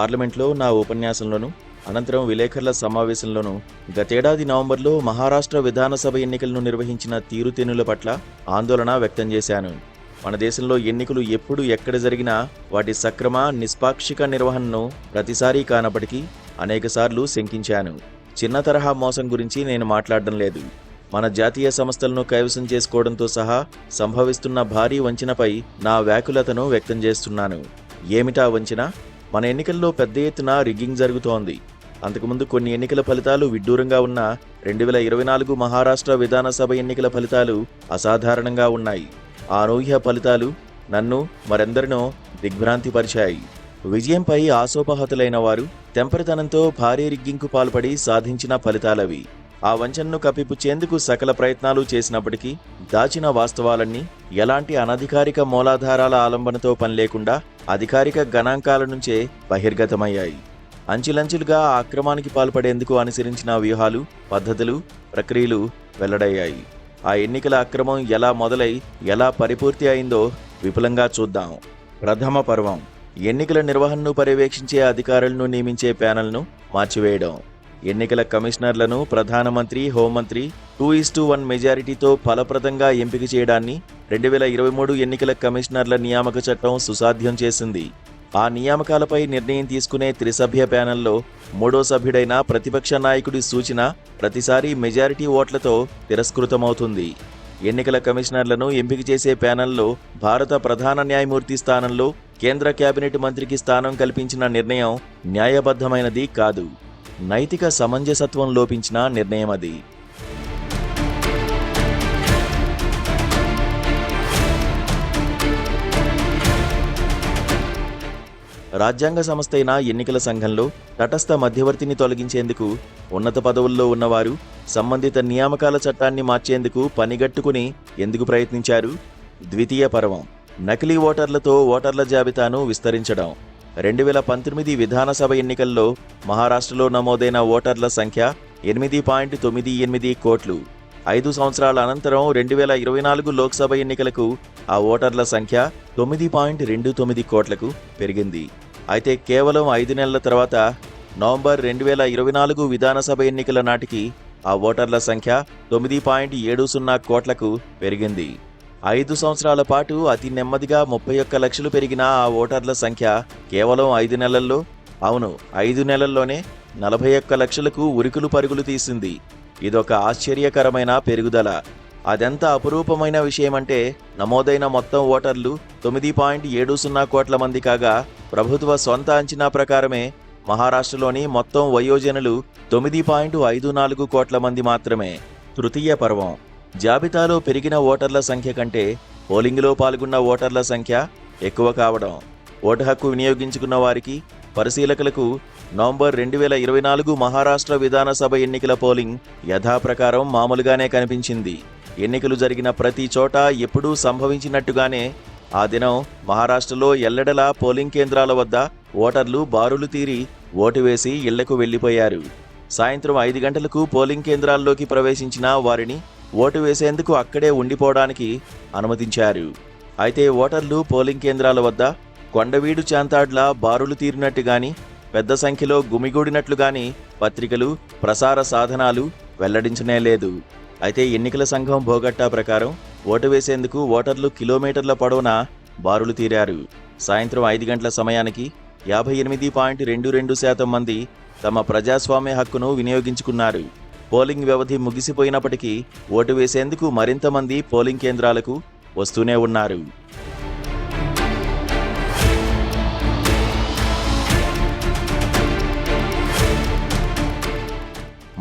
పార్లమెంట్లో నా ఉపన్యాసంలోనూ, అనంతరం విలేకరుల సమావేశంలోనూ గతేడాది నవంబర్లో మహారాష్ట్ర విధానసభ ఎన్నికలను నిర్వహించిన తీరుతెన్నుల పట్ల ఆందోళన వ్యక్తం చేశాను. మన దేశంలో ఎన్నికలు ఎప్పుడు ఎక్కడ జరిగినా వాటి సక్రమ, నిష్పాక్షిక నిర్వహణను ప్రతిసారీ కానప్పటికీ అనేకసార్లు శంకించాను. చిన్న తరహా మోసం గురించి నేను మాట్లాడడం లేదు. మన జాతీయ సంస్థలను కైవసం చేసుకోవడంతో సహా సంభవిస్తున్న భారీ వంచనపై నా వ్యాకులతను వ్యక్తం చేస్తున్నాను. ఏమిటా వంచన? మన ఎన్నికల్లో పెద్ద ఎత్తున రిగ్గింగ్ జరుగుతోంది. అంతకుముందు కొన్ని ఎన్నికల ఫలితాలు విడ్డూరంగా ఉన్న 2024 మహారాష్ట్ర విధానసభ ఎన్నికల ఫలితాలు అసాధారణంగా ఉన్నాయి. ఆ అనూహ్య ఫలితాలు నన్ను మరెందరినో దిగ్భ్రాంతిపరిచాయి. విజయంపై ఆశోపహతులైన వారు తెంపరితనంతో భారీ రిగ్గింగ్కు పాల్పడి సాధించిన ఫలితాలవి. ఆ వంచనను కప్పిపుచ్చేందుకు సకల ప్రయత్నాలు చేసినప్పటికీ దాచిన వాస్తవాలన్నీ ఎలాంటి అనధికారిక మూలాధారాల ఆలంబనతో పనిలేకుండా అధికారిక గణాంకాల నుంచే బహిర్గతమయ్యాయి. అంచెలంచెలుగా ఆ అక్రమానికి పాల్పడేందుకు అనుసరించిన వ్యూహాలు, పద్ధతులు, ప్రక్రియలు వెల్లడయ్యాయి. ఆ ఎన్నికల అక్రమం ఎలా మొదలై ఎలా పరిపూర్తి అయిందో విపులంగా చూద్దాం. ప్రథమ పర్వం: ఎన్నికల నిర్వహణను పర్యవేక్షించే అధికారులను నియమించే ప్యానెల్ను మార్చివేయడం. ఎన్నికల కమిషనర్లను ప్రధానమంత్రి, హోంమంత్రి 2:1 మెజారిటీతో ఫలప్రదంగా ఎంపిక చేయడాన్ని 2023 ఎన్నికల కమిషనర్ల నియామక చట్టం సుసాధ్యం చేసింది. ఆ నియామకాలపై నిర్ణయం తీసుకునే త్రిసభ్య ప్యానెల్లో మూడో సభ్యుడైన ప్రతిపక్ష నాయకుడి సూచన ప్రతిసారి మెజారిటీ ఓట్లతో తిరస్కృతమవుతుంది. ఎన్నికల కమిషనర్లను ఎంపిక చేసే ప్యానెల్లో భారత ప్రధాన న్యాయమూర్తి స్థానంలో కేంద్ర కేబినెట్ మంత్రికి స్థానం కల్పించిన నిర్ణయం న్యాయబద్ధమైనది కాదు. నైతిక సమంజసత్వం లోపించిన నిర్ణయం అది. రాజ్యాంగ సంస్థ అయిన ఎన్నికల సంఘంలో తటస్థ మధ్యవర్తిని తొలగించేందుకు ఉన్నత పదవుల్లో ఉన్నవారు సంబంధిత నియామకాల చట్టాన్ని మార్చేందుకు పనిగట్టుకుని ఎందుకు ప్రయత్నించారు? ద్వితీయ పర్వం: నకిలీ ఓటర్లతో ఓటర్ల జాబితాను విస్తరించడం. 2019 విధానసభ ఎన్నికల్లో మహారాష్ట్రలో నమోదైన ఓటర్ల సంఖ్య 8.98 కోట్లు. 5 సంవత్సరాల అనంతరం 2024 లోక్సభ ఎన్నికలకు ఆ ఓటర్ల సంఖ్య 9.29 కోట్లకు పెరిగింది. అయితే కేవలం 5 నెలల తర్వాత నవంబర్ 2024 విధానసభ ఎన్నికల నాటికి ఆ ఓటర్ల సంఖ్య 9.70 కోట్లకు పెరిగింది. 5 సంవత్సరాల పాటు అతి నెమ్మదిగా 31 లక్షలు పెరిగిన ఆ ఓటర్ల సంఖ్య కేవలం 5 నెలల్లో, అవును 5 నెలల్లోనే 41 లక్షలకు ఉరుకులు పరుగులు తీసింది. ఇదొక ఆశ్చర్యకరమైన పెరుగుదల. అదెంత అపురూపమైన విషయమంటే నమోదైన మొత్తం ఓటర్లు 9.70 కోట్ల మంది కాగా ప్రభుత్వ సొంత అంచనా ప్రకారమే మహారాష్ట్రలోని మొత్తం వయోజనులు 9.54 కోట్ల మంది మాత్రమే. తృతీయ పర్వం: జాబితాలో పెరిగిన ఓటర్ల సంఖ్య కంటే పోలింగ్లో పాల్గొన్న ఓటర్ల సంఖ్య ఎక్కువ కావడం. ఓటు హక్కు వినియోగించుకున్న వారికి, పరిశీలకులకు నవంబర్ 2024 మహారాష్ట్ర విధానసభ ఎన్నికల పోలింగ్ యథాప్రకారం మామూలుగానే కనిపించింది. ఎన్నికలు జరిగిన ప్రతి చోట ఎప్పుడూ సంభవించినట్టుగానే ఆ దినం మహారాష్ట్రలో ఎల్లెడలా పోలింగ్ కేంద్రాల వద్ద ఓటర్లు బారులు తీరి ఓటు వేసి ఇళ్లకు వెళ్లిపోయారు. సాయంత్రం 5 గంటలకు పోలింగ్ కేంద్రాల్లోకి ప్రవేశించిన వారిని ఓటు వేసేందుకు అక్కడే ఉండిపోవడానికి అనుమతించారు. అయితే ఓటర్లు పోలింగ్ కేంద్రాల వద్ద కొండవీడు చాంతాడ్లా బారులు తీరినట్టుగాని, పెద్ద సంఖ్యలో గుమిగూడినట్లుగాని పత్రికలు, ప్రసార సాధనాలు వెల్లడించనే లేదు. అయితే ఎన్నికల సంఘం భోగట్టా ప్రకారం ఓటు వేసేందుకు ఓటర్లు కిలోమీటర్ల పొడవునా బారులు తీరారు. సాయంత్రం 5 గంటల సమయానికి 58.22% మంది తమ ప్రజాస్వామ్య హక్కును వినియోగించుకున్నారు. పోలింగ్ వ్యవధి ముగిసిపోయినప్పటికీ ఓటు వేసేందుకు మరింత మంది పోలింగ్ కేంద్రాలకు వస్తూనే ఉన్నారు.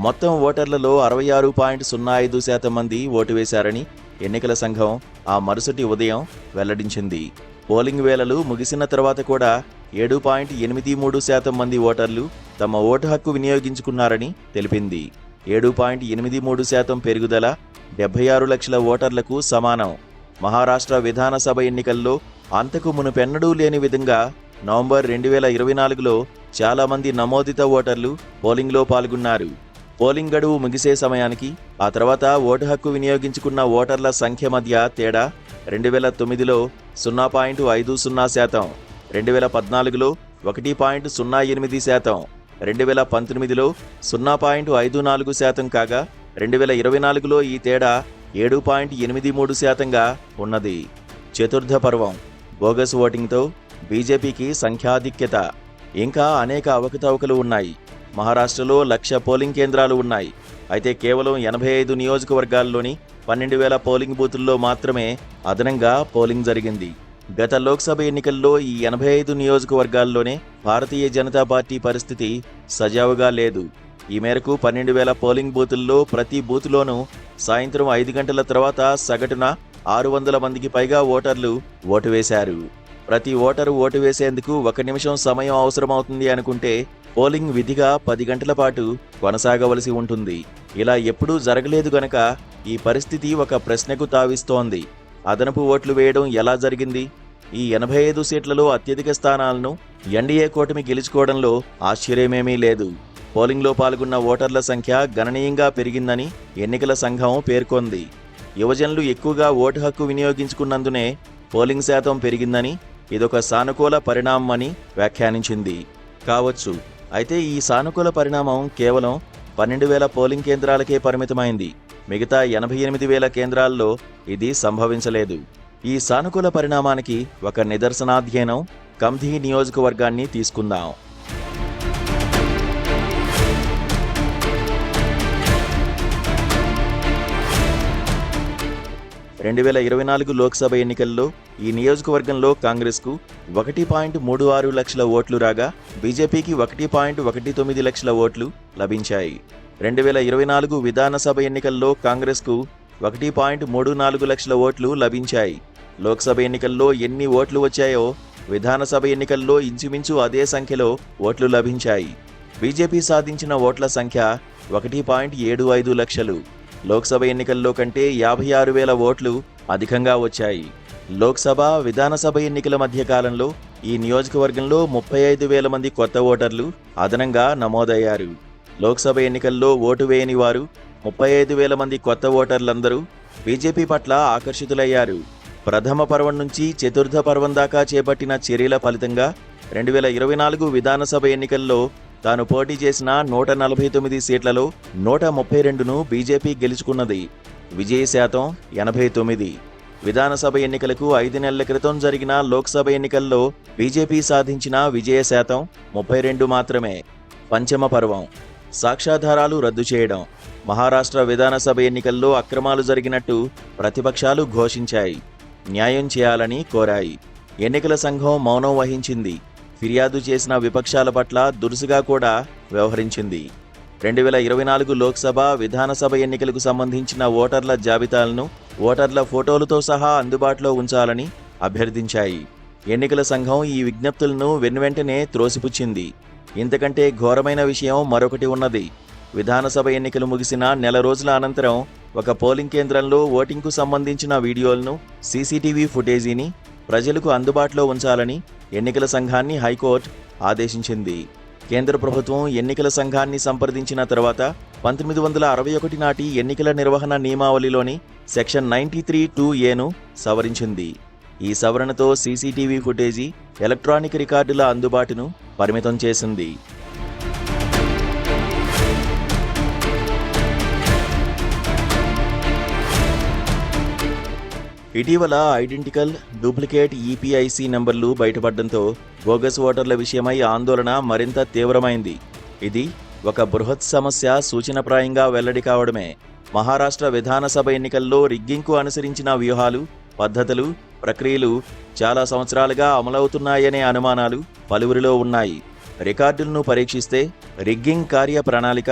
మొత్తం ఓటర్లలో 66.05% మంది ఓటు వేశారని ఎన్నికల సంఘం ఆ మరుసటి ఉదయం వెల్లడించింది. పోలింగ్ వేళలు ముగిసిన తర్వాత కూడా 7.83% మంది ఓటర్లు తమ ఓటు హక్కు వినియోగించుకున్నారని తెలిపింది. 7.83% పెరుగుదల 76 లక్షల ఓటర్లకు సమానం. మహారాష్ట్ర విధానసభ ఎన్నికల్లో అంతకు మునుపెన్నడూ లేని విధంగా నవంబర్ 2024లో చాలామంది నమోదిత ఓటర్లు పోలింగ్లో పాల్గొన్నారు. పోలింగ్ గడువు ముగిసే సమయానికి ఆ తర్వాత ఓటు హక్కు వినియోగించుకున్న ఓటర్ల సంఖ్య మధ్య తేడా 2009లో 0.50%, 2014లో 1.08%, 2019లో 0.54% కాగా 2024లో ఈ తేడా 7.83%గా ఉన్నది. చతుర్థ పర్వం బోగస్ ఓటింగ్తో బీజేపీకి సంఖ్యాధిక్యత. ఇంకా అనేక అవకతవకలు ఉన్నాయి. మహారాష్ట్రలో 1,00,000 పోలింగ్ కేంద్రాలు ఉన్నాయి. అయితే కేవలం 85 నియోజకవర్గాల్లోని 12,000 పోలింగ్ బూతుల్లో మాత్రమే అదనంగా పోలింగ్ జరిగింది. గత లోక్సభ ఎన్నికల్లో ఈ 85 నియోజకవర్గాల్లోనే భారతీయ జనతా పార్టీ పరిస్థితి సజావుగా లేదు. ఈ మేరకు 12,000 పోలింగ్ బూతుల్లో ప్రతి బూతులోనూ సాయంత్రం 5 గంటల తర్వాత సగటున 600 మందికి పైగా ఓటర్లు ఓటు వేశారు. ప్రతి ఓటరు ఓటు వేసేందుకు 1 నిమిషం సమయం అవసరమవుతుంది అనుకుంటే పోలింగ్ విధిగా 10 గంటల పాటు కొనసాగవలసి ఉంటుంది. ఇలా ఎప్పుడూ జరగలేదు గనక ఈ పరిస్థితి ఒక ప్రశ్నకు తావిస్తోంది. అదనపు ఓట్లు వేయడం ఎలా జరిగింది? ఈ 85 సీట్లలో అత్యధిక స్థానాలను ఎన్డీఏ కూటమి గెలుచుకోవడంలో ఆశ్చర్యమేమీ లేదు. పోలింగ్లో పాల్గొన్న ఓటర్ల సంఖ్య గణనీయంగా పెరిగిందని ఎన్నికల సంఘం పేర్కొంది. యువజనులు ఎక్కువగా ఓటు హక్కు వినియోగించుకున్నందునే పోలింగ్ శాతం పెరిగిందని, ఇదొక సానుకూల పరిణామమని వ్యాఖ్యానించింది. కావచ్చు. అయితే ఈ సానుకూల పరిణామం కేవలం 12,000 పోలింగ్ కేంద్రాలకే పరిమితమైంది. మిగతా 88,000 కేంద్రాల్లో ఇది సంభవించలేదు. ఈ సానుకూల పరిణామానికి ఒక నిదర్శనాధ్యయనం కమ్ధీ నియోజకవర్గాన్ని తీసుకుందాం. 2024 లోక్సభ ఎన్నికల్లో ఈ నియోజకవర్గంలో కాంగ్రెస్కు 1.36 లక్షల ఓట్లు రాగా బీజేపీకి 1.19 లక్షల ఓట్లు లభించాయి. 2024 విధానసభ ఎన్నికల్లో కాంగ్రెస్కు 1.34 లక్షల ఓట్లు లభించాయి. లోక్సభ ఎన్నికల్లో ఎన్ని ఓట్లు వచ్చాయో విధానసభ ఎన్నికల్లో ఇంచుమించు అదే సంఖ్యలో ఓట్లు లభించాయి. బీజేపీ సాధించిన ఓట్ల సంఖ్య 1.75 లక్షలు. లోక్సభ ఎన్నికల్లో కంటే 56,000 ఓట్లు అధికంగా వచ్చాయి. లోక్సభ, విధానసభ ఎన్నికల మధ్య కాలంలో ఈ నియోజకవర్గంలో 35,000 మంది కొత్త ఓటర్లు అదనంగా నమోదయ్యారు. లోక్సభ ఎన్నికల్లో ఓటు వేయని వారు 35,000 మంది కొత్త ఓటర్లందరూ బీజేపీ పట్ల ఆకర్షితులయ్యారు. ప్రథమ పర్వం నుంచి చతుర్థ పర్వం దాకా చేపట్టిన చర్యల ఫలితంగా 2024 విధానసభ ఎన్నికల్లో తాను పోటీ చేసిన 149 సీట్లలో 132ను బీజేపీ గెలుచుకున్నది. విజయ శాతం 89. విధానసభ ఎన్నికలకు 5 నెలల క్రితం జరిగిన లోక్సభ ఎన్నికల్లో బీజేపీ సాధించిన విజయ శాతం 32 మాత్రమే. పంచమ పర్వం సాక్ష్యాధారాలు రద్దు చేయడం. మహారాష్ట్ర విధానసభ ఎన్నికల్లో అక్రమాలు జరిగినట్టు ప్రతిపక్షాలు ఘోషించాయి. న్యాయం చేయాలని కోరాయి. ఎన్నికల సంఘం మౌనం వహించింది. ఫిర్యాదు చేసిన విపక్షాల పట్ల దురుసుగా కూడా వ్యవహరించింది. 2024 లోక్సభ, విధానసభ ఎన్నికలకు సంబంధించిన ఓటర్ల జాబితాలను ఓటర్ల ఫోటోలతో సహా అందుబాటులో ఉంచాలని అభ్యర్థించాయి. ఎన్నికల సంఘం ఈ విజ్ఞప్తులను వెనువెంటనే త్రోసిపుచ్చింది. ఇంతకంటే ఘోరమైన విషయం మరొకటి ఉన్నది. విధానసభ ఎన్నికలు ముగిసిన నెల రోజుల అనంతరం ఒక పోలింగ్ కేంద్రంలో ఓటింగ్కు సంబంధించిన వీడియోలను, సీసీటీవీ ఫుటేజీని ప్రజలకు అందుబాటులో ఉంచాలని ఎన్నికల సంఘాన్ని హైకోర్టు ఆదేశించింది. కేంద్ర ప్రభుత్వం ఎన్నికల సంఘాన్ని సంప్రదించిన తర్వాత 1961 నాటి ఎన్నికల నిర్వహణ నియమావళిలోని సెక్షన్ 93(2)(a)ను సవరించింది. ఈ సవరణతో సీసీటీవీ ఫుటేజీ, ఎలక్ట్రానిక్ రికార్డుల అందుబాటును పరిమితం చేసింది. ఇటీవల ఐడెంటికల్, డూప్లికేట్ ఈపీఐసీ నంబర్లు బయటపడడంతో బోగస్ ఓటర్ల విషయమై ఆందోళన మరింత తీవ్రమైంది. ఇది ఒక బృహత్ సమస్య సూచనప్రాయంగా వెల్లడి కావడమే. మహారాష్ట్ర విధానసభ ఎన్నికల్లో రిగ్గింగ్కు అనుసరించిన వ్యూహాలు, పద్ధతులు, ప్రక్రియలు చాలా సంవత్సరాలుగా అమలవుతున్నాయనే అనుమానాలు పలువురిలో ఉన్నాయి. రికార్డులను పరీక్షిస్తే రిగ్గింగ్ కార్య ప్రణాళిక,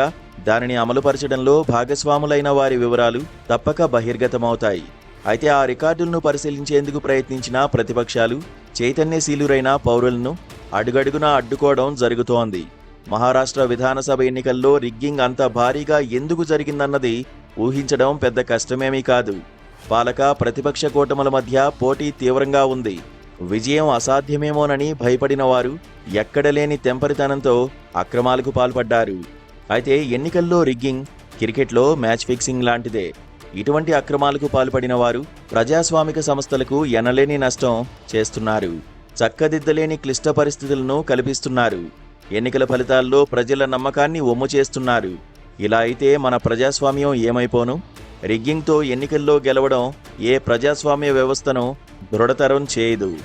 దానిని అమలుపరచడంలో భాగస్వాములైన వారి వివరాలు తప్పక బహిర్గతమవుతాయి. అయితే ఆ రికార్డులను పరిశీలించేందుకు ప్రయత్నించిన ప్రతిపక్షాలు చైతన్యశీలురైన పౌరులను అడుగడుగునా అడ్డుకోవడం జరుగుతోంది. మహారాష్ట్ర విధానసభ ఎన్నికల్లో రిగ్గింగ్ అంత భారీగా ఎందుకు జరిగిందన్నది ఊహించడం పెద్ద కష్టమేమీ కాదు. పాలక, ప్రతిపక్ష కూటముల మధ్య పోటీ తీవ్రంగా ఉంది. విజయం అసాధ్యమేమోనని భయపడిన వారు ఎక్కడలేని తెంపరితనంతో అక్రమాలకు పాల్పడ్డారు. అయితే ఎన్నికల్లో రిగ్గింగ్ క్రికెట్లో మ్యాచ్ ఫిక్సింగ్ లాంటిదే. ఇటువంటి అక్రమాలకు పాల్పడిన వారు ప్రజాస్వామిక సంస్థలకు ఎనలేని నష్టం చేస్తున్నారు. చక్కదిద్దలేని క్లిష్ట పరిస్థితులను కల్పిస్తున్నారు. ఎన్నికల ఫలితాల్లో ప్రజల నమ్మకాన్ని వమ్ము చేస్తున్నారు. ఇలా అయితే మన ప్రజాస్వామ్యం ఏమైపోను? రిగ్గింగ్తో ఎన్నికల్లో గెలవడం ఏ ప్రజాస్వామ్య వ్యవస్థను దృఢతరం చేయదు.